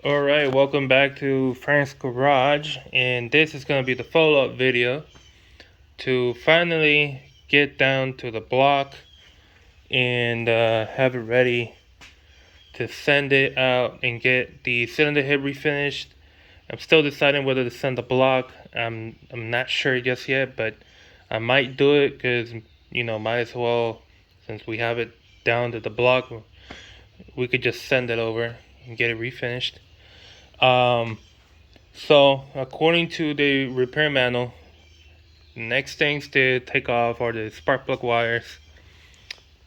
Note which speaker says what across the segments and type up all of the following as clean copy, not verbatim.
Speaker 1: Alright, welcome back to Frank's Garage, and this is going to be the follow-up video to finally get down to the block and have it ready to send it out and get the cylinder head refinished. I'm still deciding whether to send the block. I'm not sure just yet, but I might do it because, might as well, since we have it down to the block, we could just send it over and get it refinished. So according to the repair manual, next things to take off are the spark plug wires.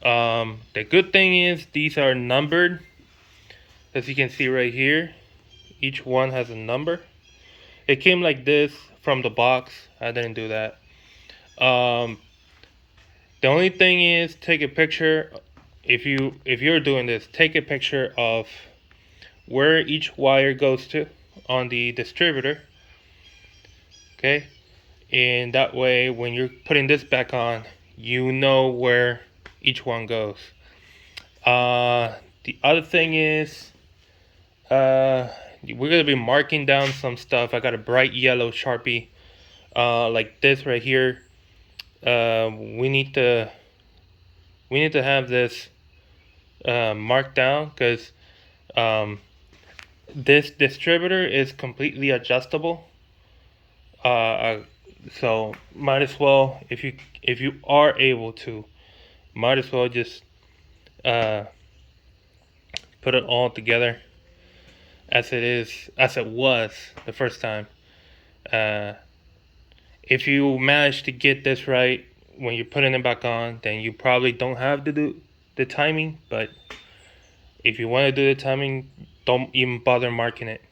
Speaker 1: The good thing is these are numbered. As you can see right here, each one has a number. It came like this from the box. I didn't do that. The only thing is, take a picture. If you're doing this, take a picture of where each wire goes to on the distributor. Okay, and that way when you're putting this back on, you know where each one goes. The other thing is, we're gonna be marking down some stuff. I got a bright yellow Sharpie, like this right here. We need to have this marked down because this distributor is completely adjustable. So might as well, if you are able to, might as well just put it all together as it was the first time. If you manage to get this right when you're putting it back on, then you probably don't have to do the timing. But if you want to do the timing, don't even bother marking it.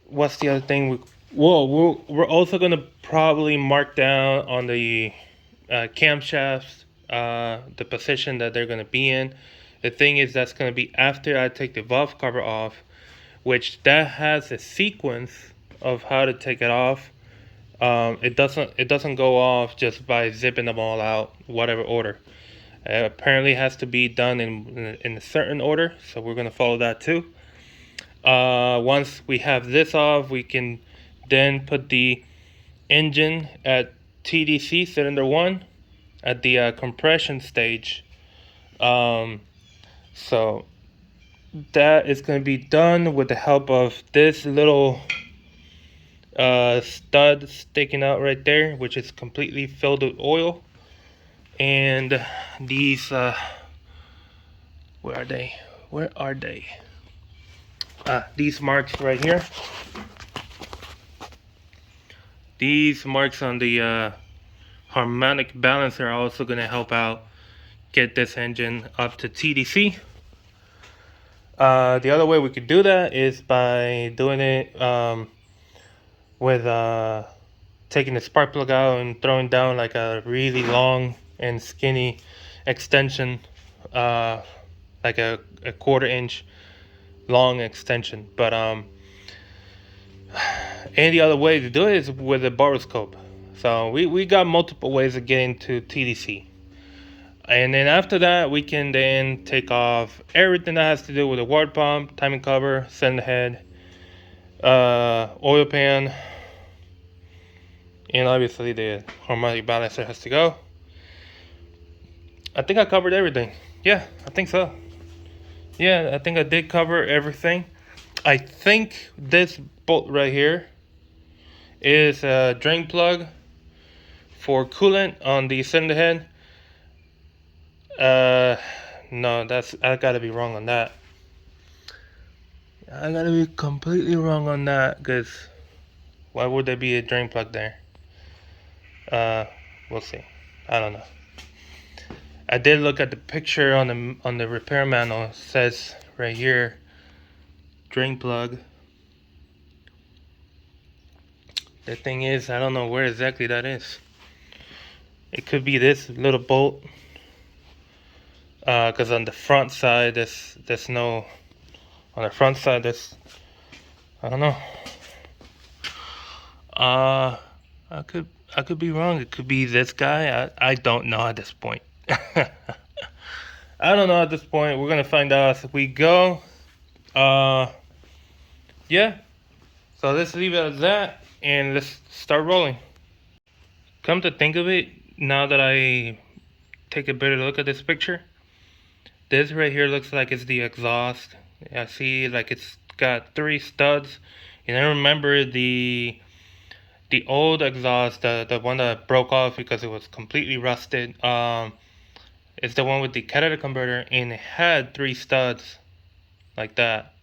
Speaker 1: What's the other thing? We're also gonna probably mark down on the camshafts, the position that they're gonna be in. The thing is, that's gonna be after I take the valve cover off, which that has a sequence of how to take it off. It doesn't go off just by zipping them all out, whatever order. Apparently has to be done in a certain order, so we're gonna follow that too. Once we have this off, we can then put the engine at TDC cylinder 1 at the compression stage. So that is going to be done with the help of this little stud sticking out right there, which is completely filled with oil. And these, where are they? These marks right here. These marks on the harmonic balancer are also going to help out get this engine up to TDC. The other way we could do that is by doing it with taking the spark plug out and throwing down like a really long and skinny extension, like a 1/4 inch long extension. But and the other way to do it is with a boroscope. So we got multiple ways of getting to TDC. And then after that, we can then take off everything that has to do with the water pump, timing cover, cylinder head, oil pan, and obviously the harmonic balancer has to go. I think I covered everything. Yeah, I think so. Yeah, I think I did cover everything. I think this bolt right here is a drain plug for coolant on the cylinder head. No, I gotta be wrong on that. I gotta be completely wrong on that, because why would there be a drain plug there? We'll see. I don't know. I did look at the picture on the repair manual. It says right here, drain plug. The thing is, I don't know where exactly that is. It could be this little bolt, because on the front side there's no. On the front side there's, I don't know. I could be wrong. It could be this guy. I don't know at this point. I don't know at this point. We're gonna find out as we go. Yeah, so let's leave it at that and let's start rolling. Come to think of it, now that I take a better look at this picture, this right here looks like it's the exhaust. I see like it's got 3 studs, and I remember the old exhaust, the one that broke off because it was completely rusted. It's the one with the catalytic converter, and it had 3 studs like that,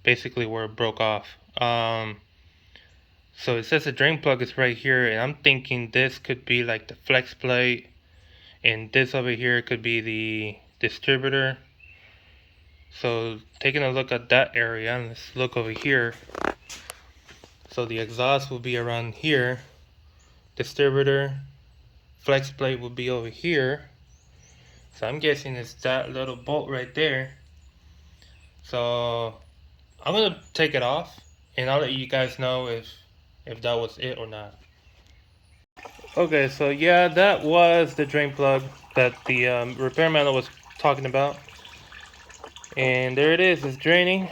Speaker 1: basically where it broke off. So it says the drain plug is right here, and I'm thinking this could be like the flex plate, and this over here could be the distributor. So taking a look at that area, let's look over here. So the exhaust will be around here, distributor, flex plate will be over here. So I'm guessing it's that little bolt right there. So I'm gonna take it off, and I'll let you guys know if that was it or not. Okay, so yeah, that was the drain plug that the repair manual was talking about. And there it is, it's draining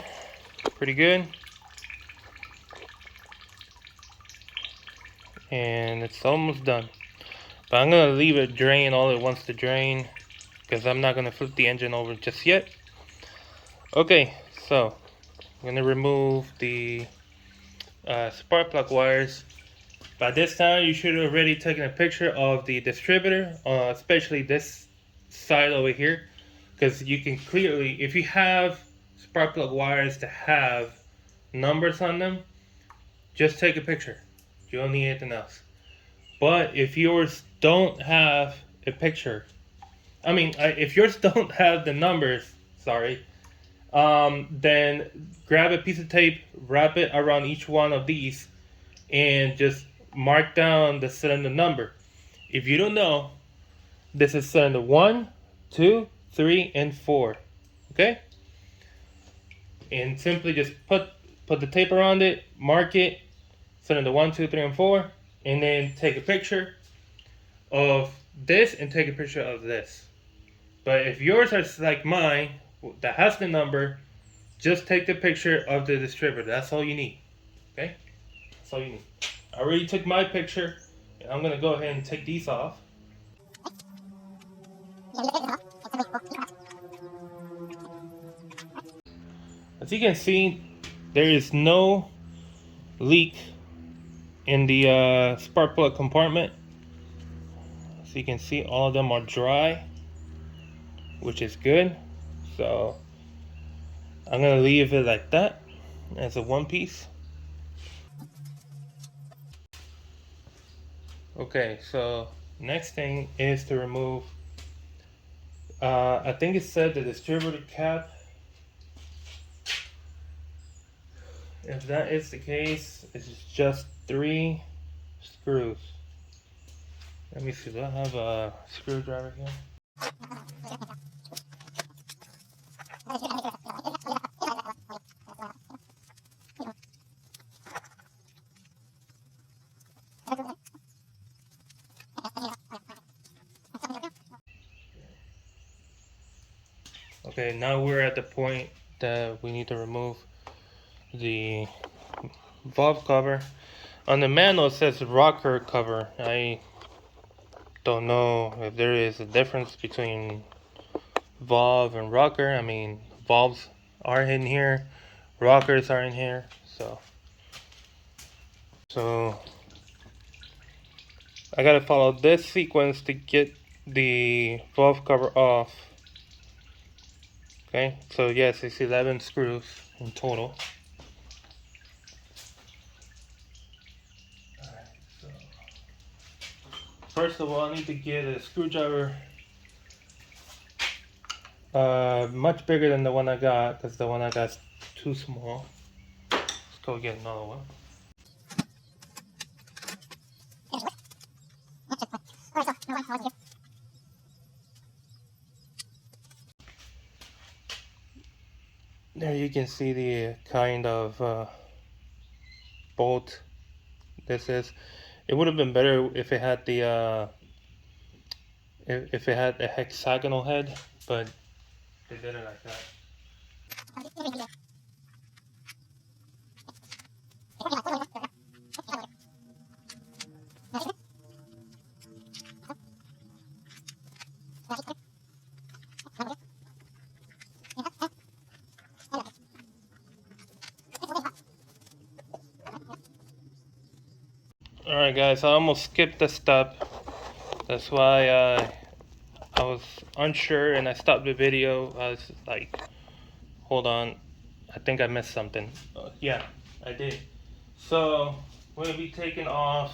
Speaker 1: pretty good. And it's almost done. But I'm gonna leave it drain all it wants to drain, because I'm not gonna flip the engine over just yet. Okay, so I'm gonna remove the spark plug wires. By this time, you should have already taken a picture of the distributor, especially this side over here, because you can clearly, if you have spark plug wires that have numbers on them, just take a picture. You don't need anything else. But if yours don't have a picture, if yours don't have the numbers, sorry, then grab a piece of tape, wrap it around each one of these, and just mark down the cylinder number. If you don't know, this is cylinder 1, 2, 3, and 4. Okay? And simply just put the tape around it, mark it, cylinder 1, 2, 3, and 4, and then take a picture of this and take a picture of this. But if yours is like mine, that has the number, just take the picture of the distributor. That's all you need. Okay? That's all you need. I already took my picture, and I'm gonna go ahead and take these off. As you can see, there is no leak in the spark plug compartment. So you can see all of them are dry, which is good. So I'm gonna leave it like that as a one piece. Okay, so next thing is to remove, I think it said the distributor cap. If that is the case, it's just 3 screws. Let me see, do I have a screwdriver here? Okay, now we're at the point that we need to remove the valve cover. On the manual it says rocker cover. I don't know if there is a difference between valve and rocker. I mean, valves are in here, rockers are in here, so I gotta follow this sequence to get the valve cover off. Okay, so yes, it's 11 screws in total. Alright, so first of all, I need to get a screwdriver much bigger than the one I got, because the one I got is too small. Let's go get another one. There you can see the kind of bolt this is. It would have been better if it had the if it had a hexagonal head, but they did it like that. Alright guys, I almost skipped a step. That's why I was unsure and I stopped the video. I was like, hold on, I think I missed something. Yeah, I did. So, we're going to be taking off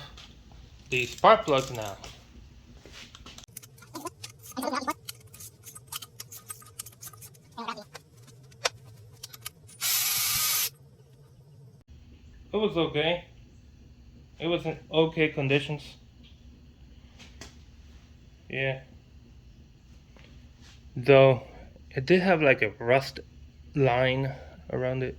Speaker 1: the spark plugs now. It was okay. It was in okay conditions. Yeah. Though, it did have like a rust line around it.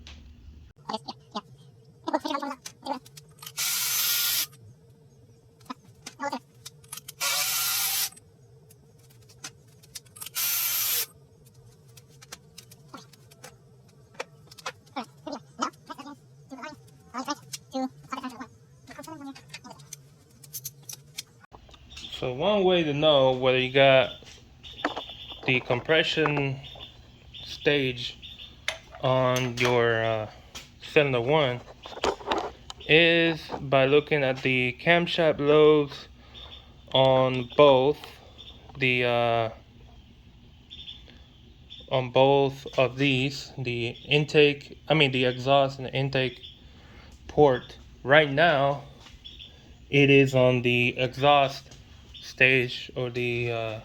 Speaker 1: So one way to know whether you got the compression stage on your Sentra 1 is by looking at the camshaft lobes on both the on both of these, the intake, the exhaust and the intake port. Right now, it is on the exhaust stage, or the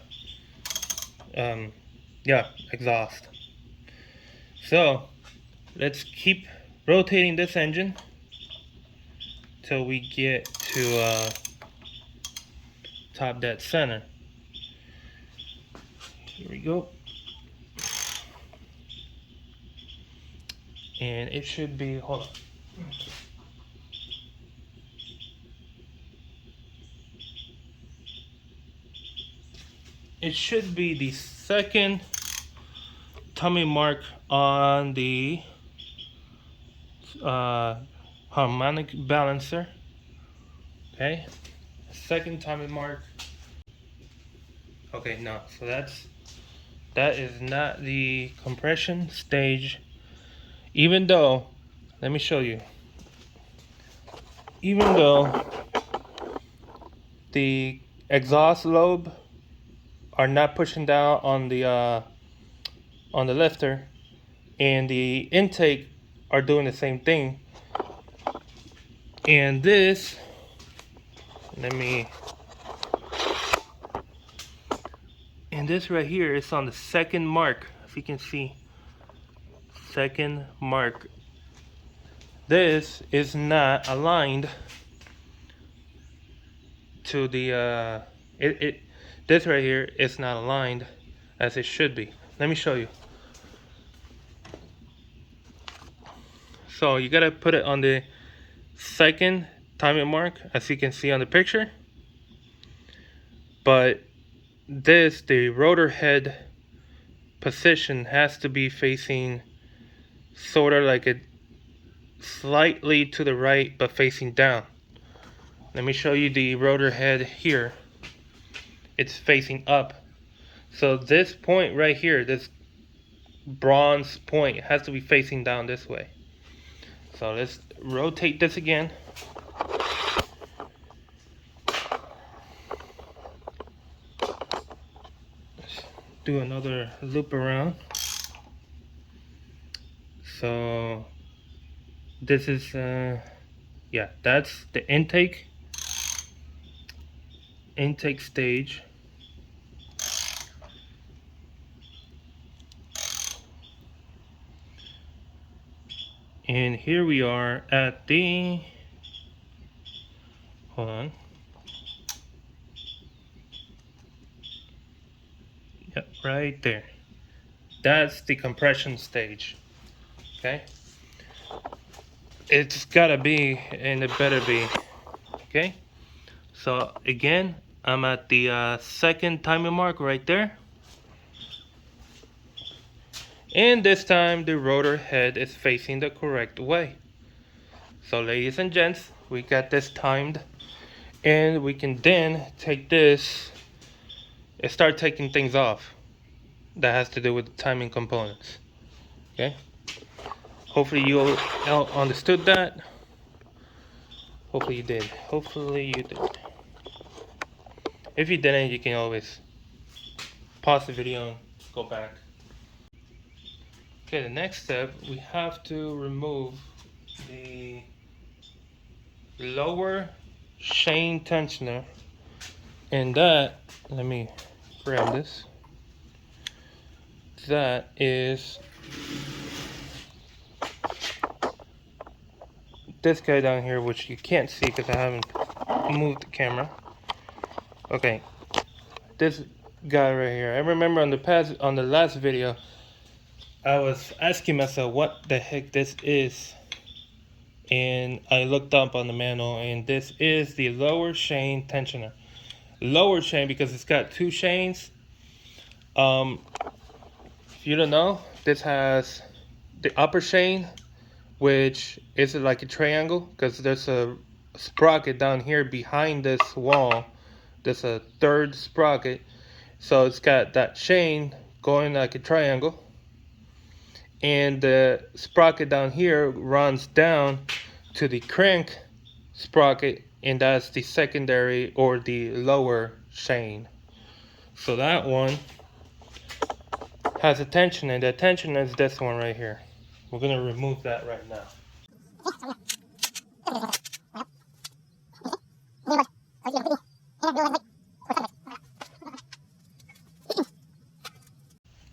Speaker 1: exhaust. So let's keep rotating this engine till we get to top dead center. Here we go. And it should be, hold on. It should be the second tummy mark on the harmonic balancer. Okay, second tummy mark. Okay, no, so that is not the compression stage. Even though, let me show you. Even though the exhaust lobe are not pushing down on the lifter, and the intake are doing the same thing. And this, and this right here is on the second mark. If you can see, second mark. This is not aligned to the this right here is not aligned as it should be. Let me show you. So you gotta put it on the second timing mark, as you can see on the picture. But this, the rotor head position, has to be facing sort of like a slightly to the right, but facing down. Let me show you the rotor head here. It's facing up. So this point right here, this bronze point, has to be facing down this way. So let's rotate this again. Let's do another loop around. So this is yeah, that's the intake stage. And here we are at the, hold on. Yep, right there. That's the compression stage. Okay. It's gotta be, and it better be. Okay. So again, I'm at the second timing mark right there. And this time the rotor head is facing the correct way. So ladies and gents, we got this timed, and we can then take this and start taking things off that has to do with the timing components. Okay, hopefully you all understood that. Hopefully you did. Hopefully you did. If you didn't, you can always pause the video and go back. Okay, the next step, we have to remove the lower chain tensioner, and that, let me grab this, that is this guy down here, which you can't see because I haven't moved the camera. Okay, this guy right here. I remember on the last video, I was asking myself what the heck this is, and I looked up on the manual, and this is the lower chain tensioner. Lower chain because it's got two chains. If you don't know, this has the upper chain, which is like a triangle because there's a sprocket down here behind this wall. There's a third sprocket, so it's got that chain going like a triangle, and the sprocket down here runs down to the crank sprocket, and that's the secondary or the lower chain. So that one has a tension, and the tension is this one right here. We're gonna remove that right now.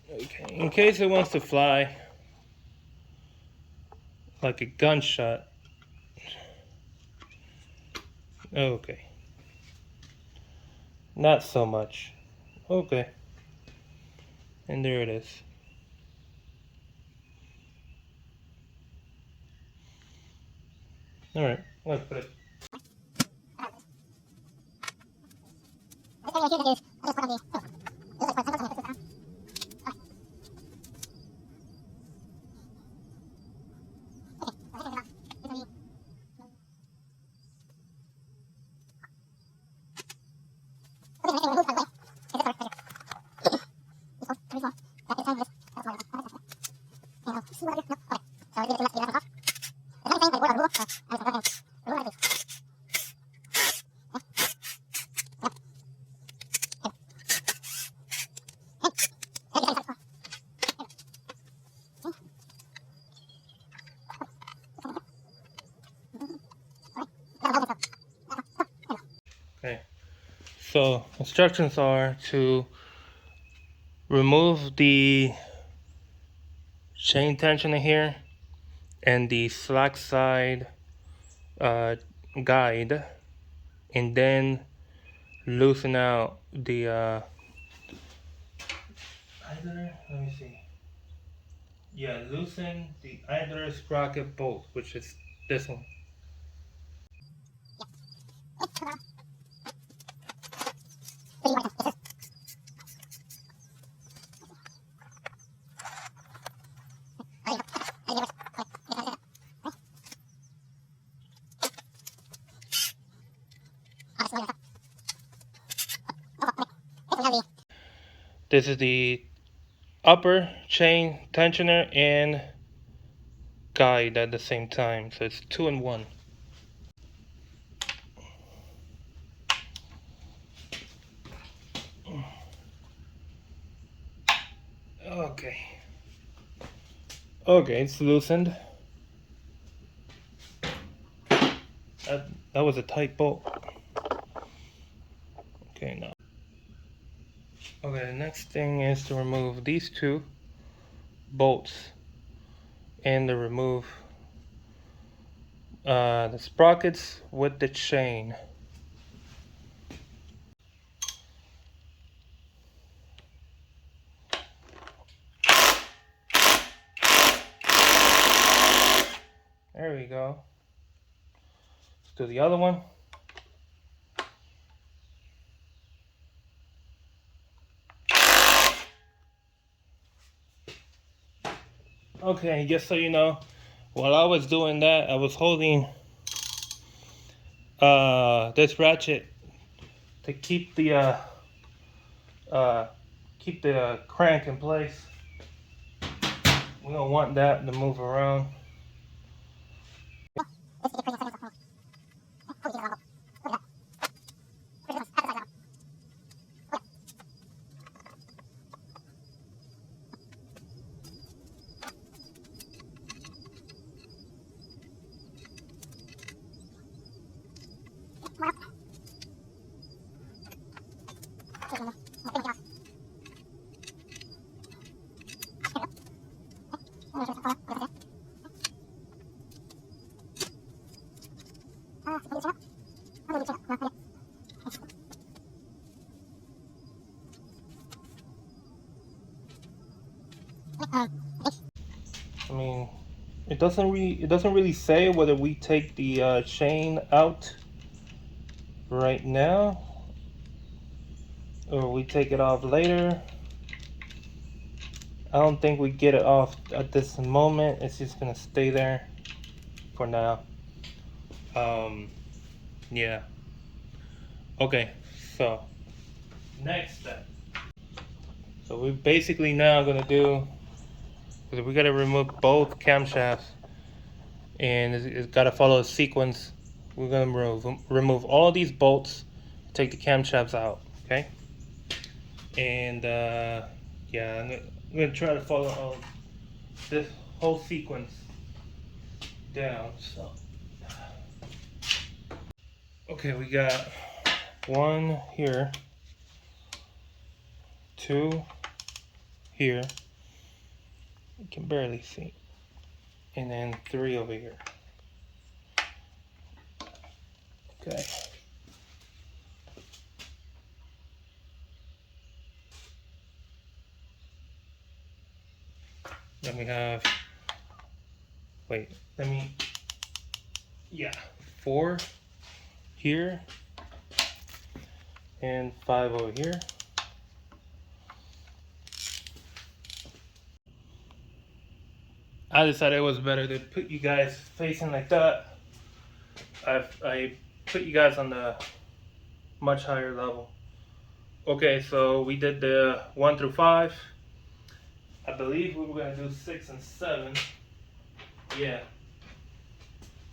Speaker 1: Okay, in case it wants to fly like a gunshot. Okay. Not so much. Okay. And there it is. Alright, let's put it. Okay. So instructions are to remove the chain tensioner here and the slack side guide, and then loosen out the idler. Let me see. Yeah, loosen the idler sprocket bolt, which is this one. This is the upper chain tensioner and guide at the same time, so it's 2 in 1. Okay, it's loosened. That was a tight bolt. Okay, now. Okay, the next thing is to remove these two bolts and to remove the sprockets with the chain. There we go. Let's do the other one. Okay, just so you know, while I was doing that, I was holding this ratchet to uh, keep the crank in place. We don't want that to move around. I mean, it doesn't really say whether we take the chain out right now or we take it off later. I don't think we get it off at this moment. It's just gonna stay there for now. Um, yeah. Okay. So next step. So we're basically now gonna do. We gotta remove both camshafts, and it's gotta follow a sequence. We're gonna remove all these bolts, take the camshafts out. Okay. And yeah, I'm gonna try to follow all this whole sequence down. So okay, we got one here, two here, you can barely see, and then three over here. Okay. Then we have, wait, let me, yeah, four here and five over here. I decided it was better to put you guys facing like that. I put you guys on the much higher level. Okay, so we did the 1 through 5. I believe we were gonna do 6 and 7. Yeah.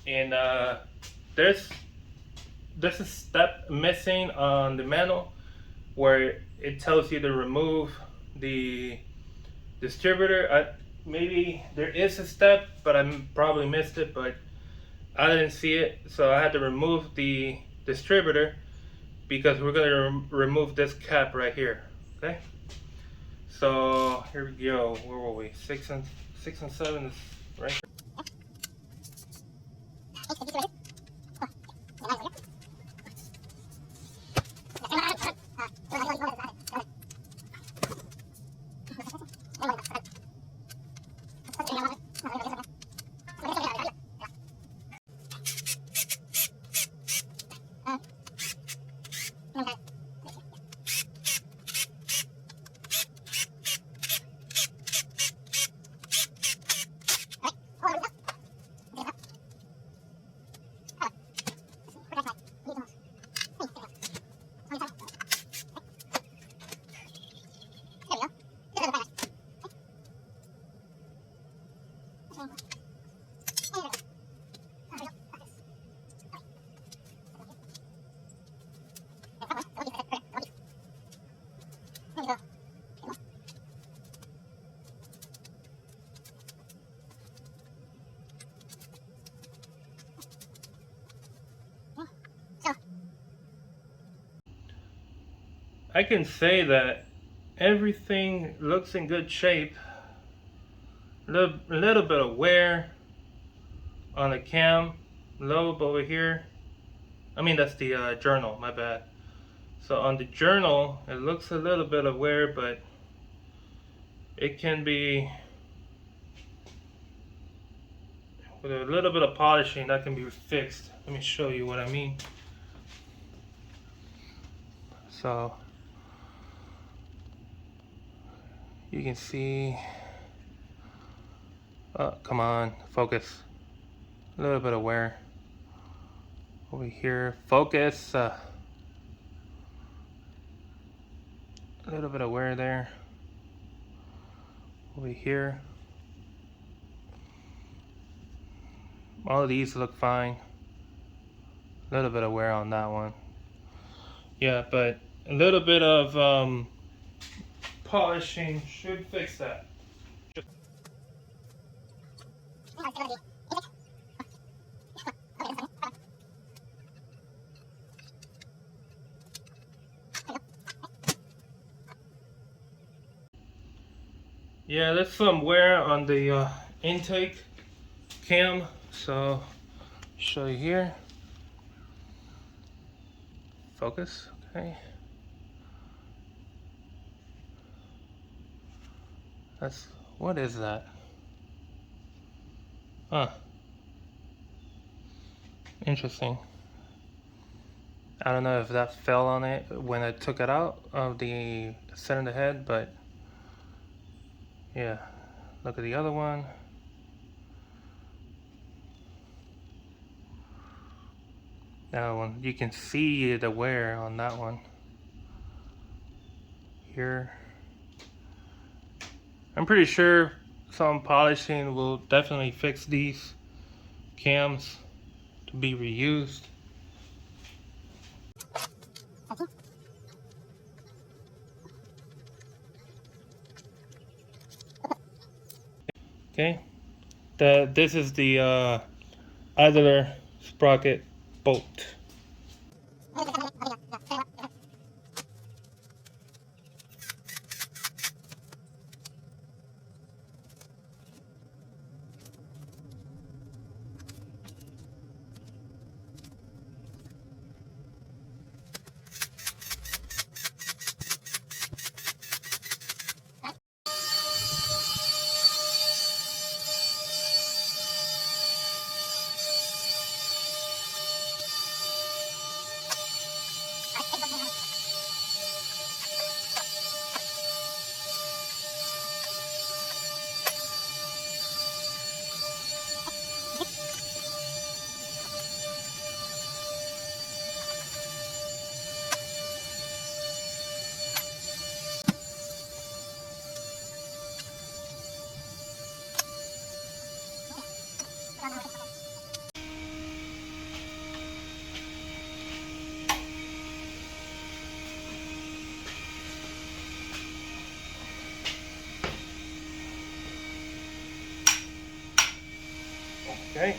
Speaker 1: And there's there's a step missing on the manual where it tells you to remove the distributor. Maybe there is a step, but I probably missed it, but I didn't see it, so I had to remove the distributor because we're going to remove this cap right here. Okay, so here we go. Where were we? 6 and 7 is right here. I can say that everything looks in good shape. Little bit of wear on the cam lobe over here. I mean, that's the journal, my bad. So on the journal, it looks a little bit of wear, but it can be, with a little bit of polishing, that can be fixed. Let me show you what I mean. So you can see Oh, come on, focus. A little bit of wear over here. Focus. A little bit of wear there. Over here. All of these look fine. A little bit of wear on that one. Yeah, but a little bit of polishing should fix that. Yeah, there's some wear on the intake cam, so show you here. Focus, okay. What is that? Huh. Interesting. I don't know if that fell on it when I took it out of the center of the head, but yeah. Look at the other one. That one, you can see the wear on that one. Here. I'm pretty sure some polishing will definitely fix these cams to be reused. Okay, this is the idler sprocket bolt. Okay.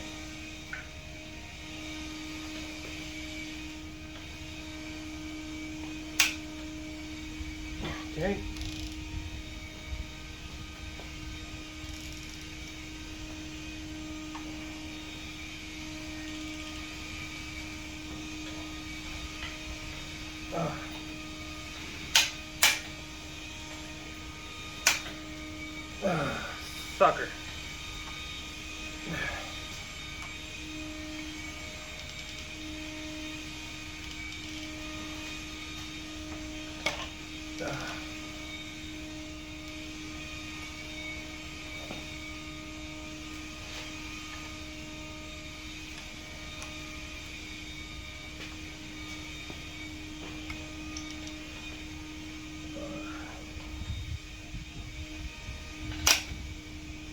Speaker 1: Okay. Sucker.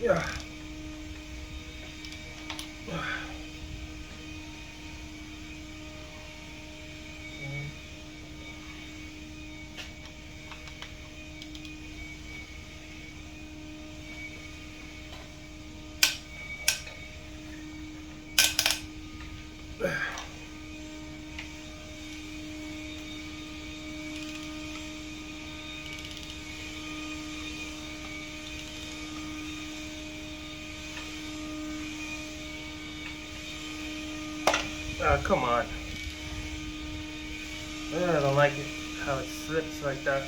Speaker 1: Yeah. Come on. I don't like it how it slips like that.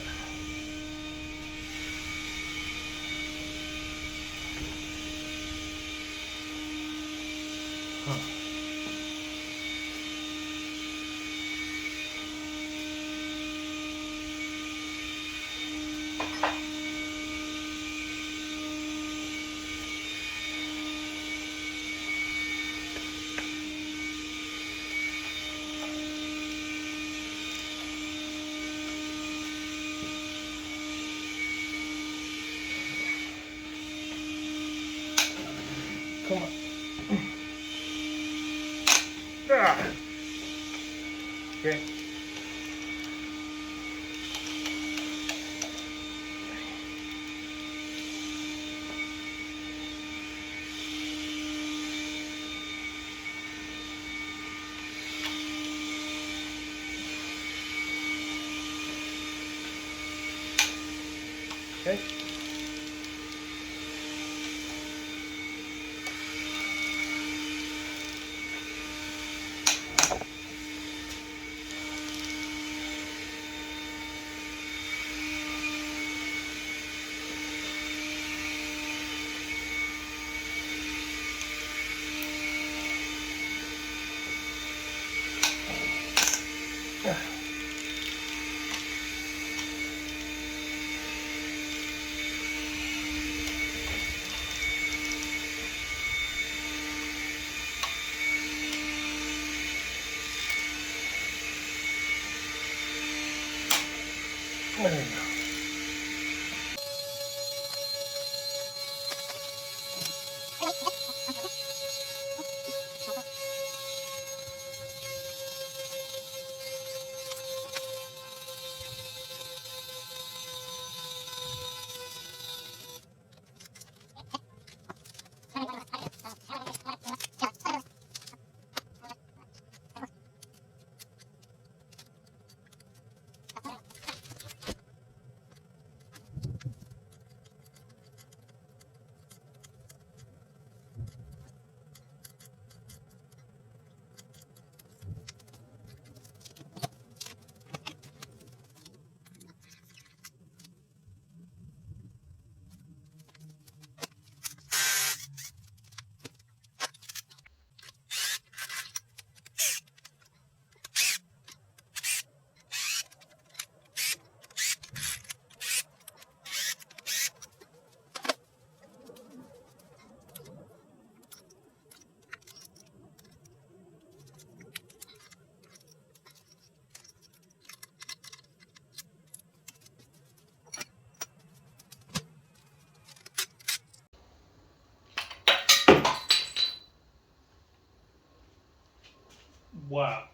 Speaker 1: Huh. Come on. Ah. Okay. Okay. There we go. Wow.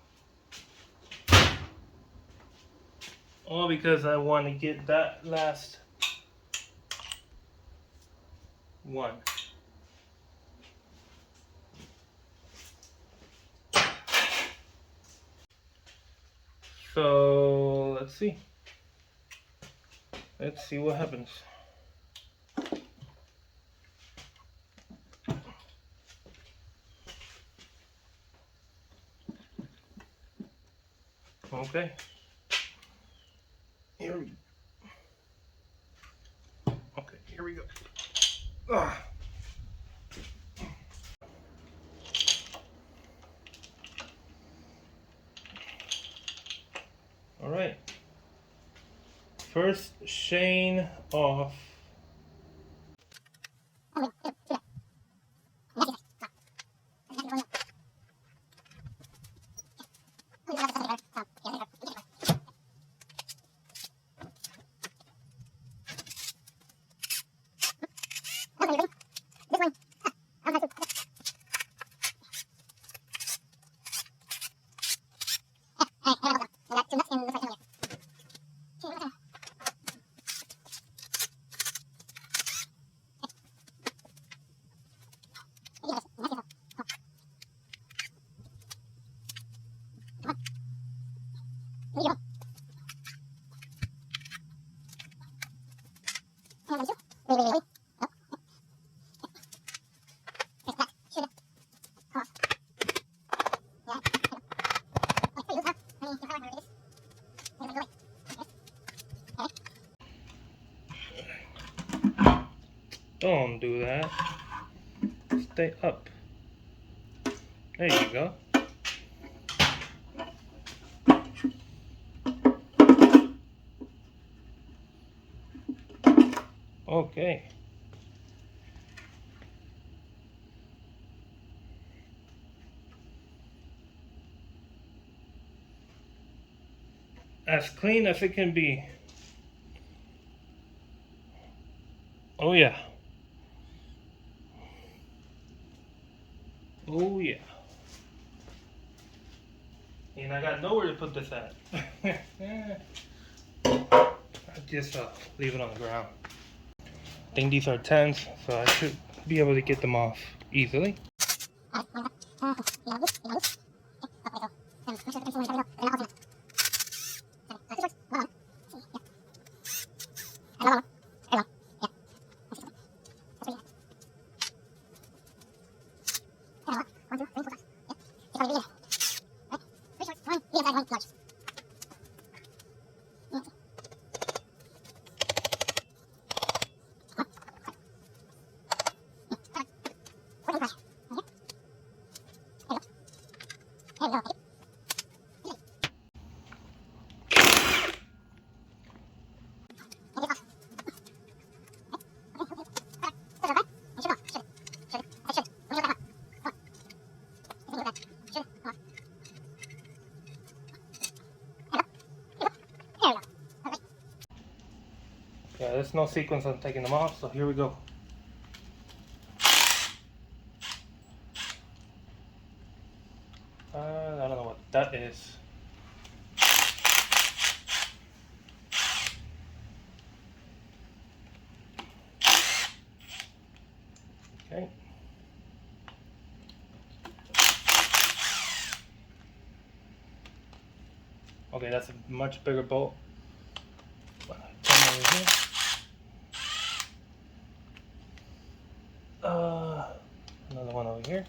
Speaker 1: All because I want to get that last one. So let's see. Let's see what happens. Okay. Here we Okay, here we go. Ah. All right. First chain off. Don't do that. Stay up. There you go. Okay. As clean as it can be. Oh yeah. Oh yeah. And I got nowhere to put this at. I just leave it on the ground. I think these are 10s, so I should be able to get them off easily. Yeah, there's no sequence on taking them off, so here we go. I don't know what that is. Okay. Okay, that's a much bigger bolt. Come over here. Another one over here.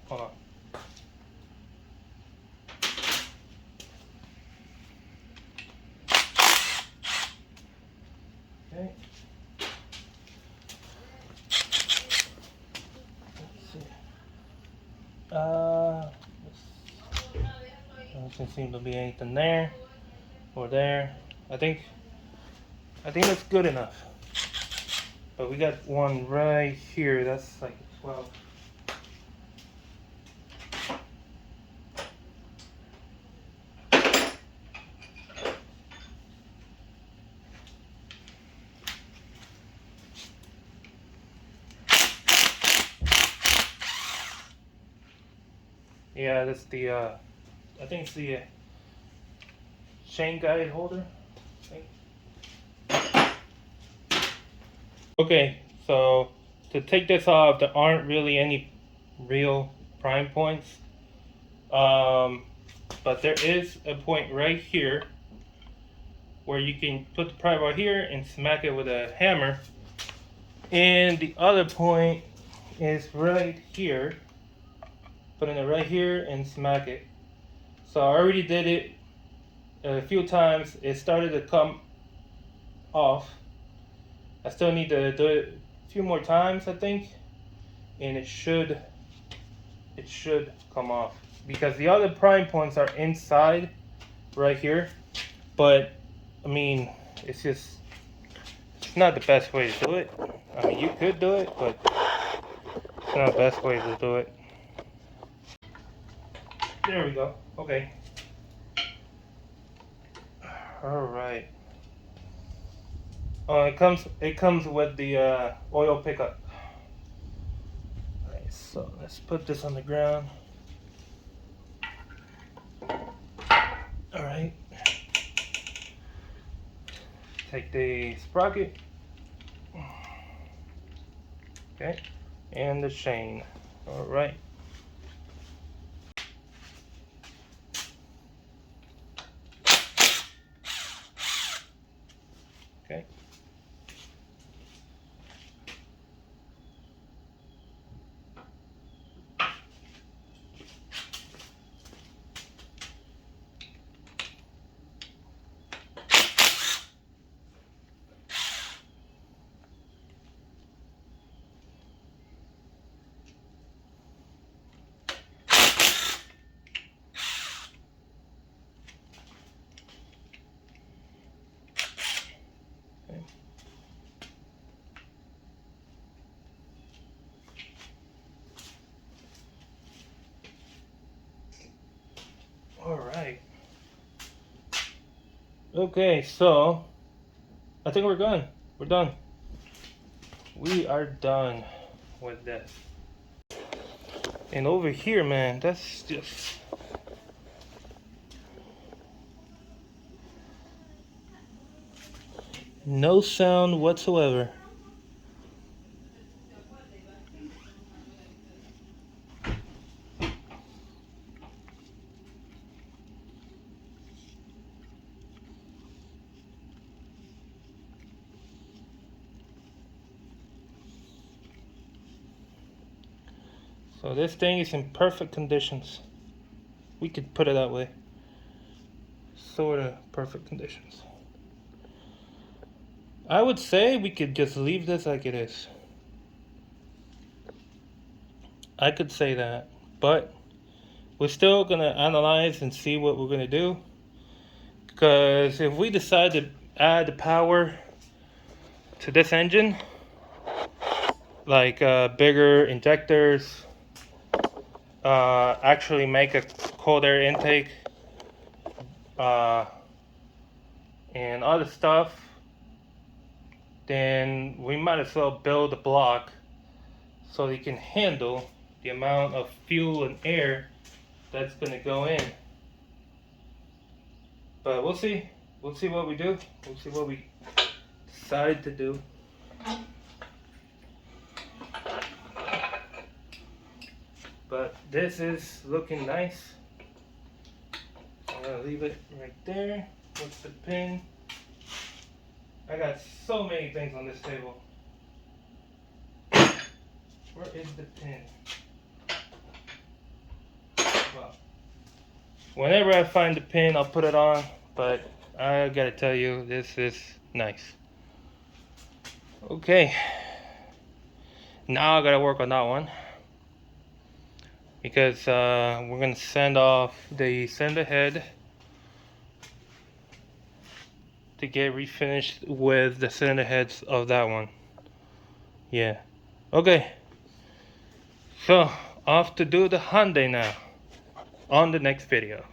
Speaker 1: Hold on. Okay. Let's see. Doesn't seem to be anything there or there. I think that's good enough. But we got one right here. That's like a 12. Yeah, that's the I think it's the chain guide holder. Okay, so to take this off, there aren't really any real prime points, but there is a point right here where you can put the pry bar here and smack it with a hammer, and the other point is right here. Putting it right here and smack it. So I already did it a few times. It started to come off. I still need to do it a few more times, I think, and it should come off, because the other prime points are inside right here. But I mean, it's not the best way to do it. I mean, you could do it, but it's not the best way to do it. There we go. Okay. All right. It comes with the oil pickup. All right, so let's put this on the ground. All right. Take the sprocket. Okay, and the chain. All right. Okay. All right. Okay, so I think we're done. We're done. We are done with this. And over here, man, that's just... no sound whatsoever. So this thing is in perfect conditions. We could put it that way. Sort of perfect conditions. I would say we could just leave this like it is. I could say that, but we're still gonna analyze and see what we're gonna do. Because if we decide to add the power to this engine, like bigger injectors, actually make a cold air intake, and other stuff, then we might as well build a block so you can handle the amount of fuel and air that's going to go in. But we'll see. We'll see what we do. We'll see what we decide to do. But this is looking nice. I'm going to leave it right there with the pin. I got so many things on this table. Where is the pin? Well, whenever I find the pin, I'll put it on. But I gotta tell you, this is nice. Okay. Now I gotta work on that one. Because we're gonna send off the sender head to get refinished with the cylinder heads of that one. Yeah. Okay. So, off to do the Hyundai now on the next video.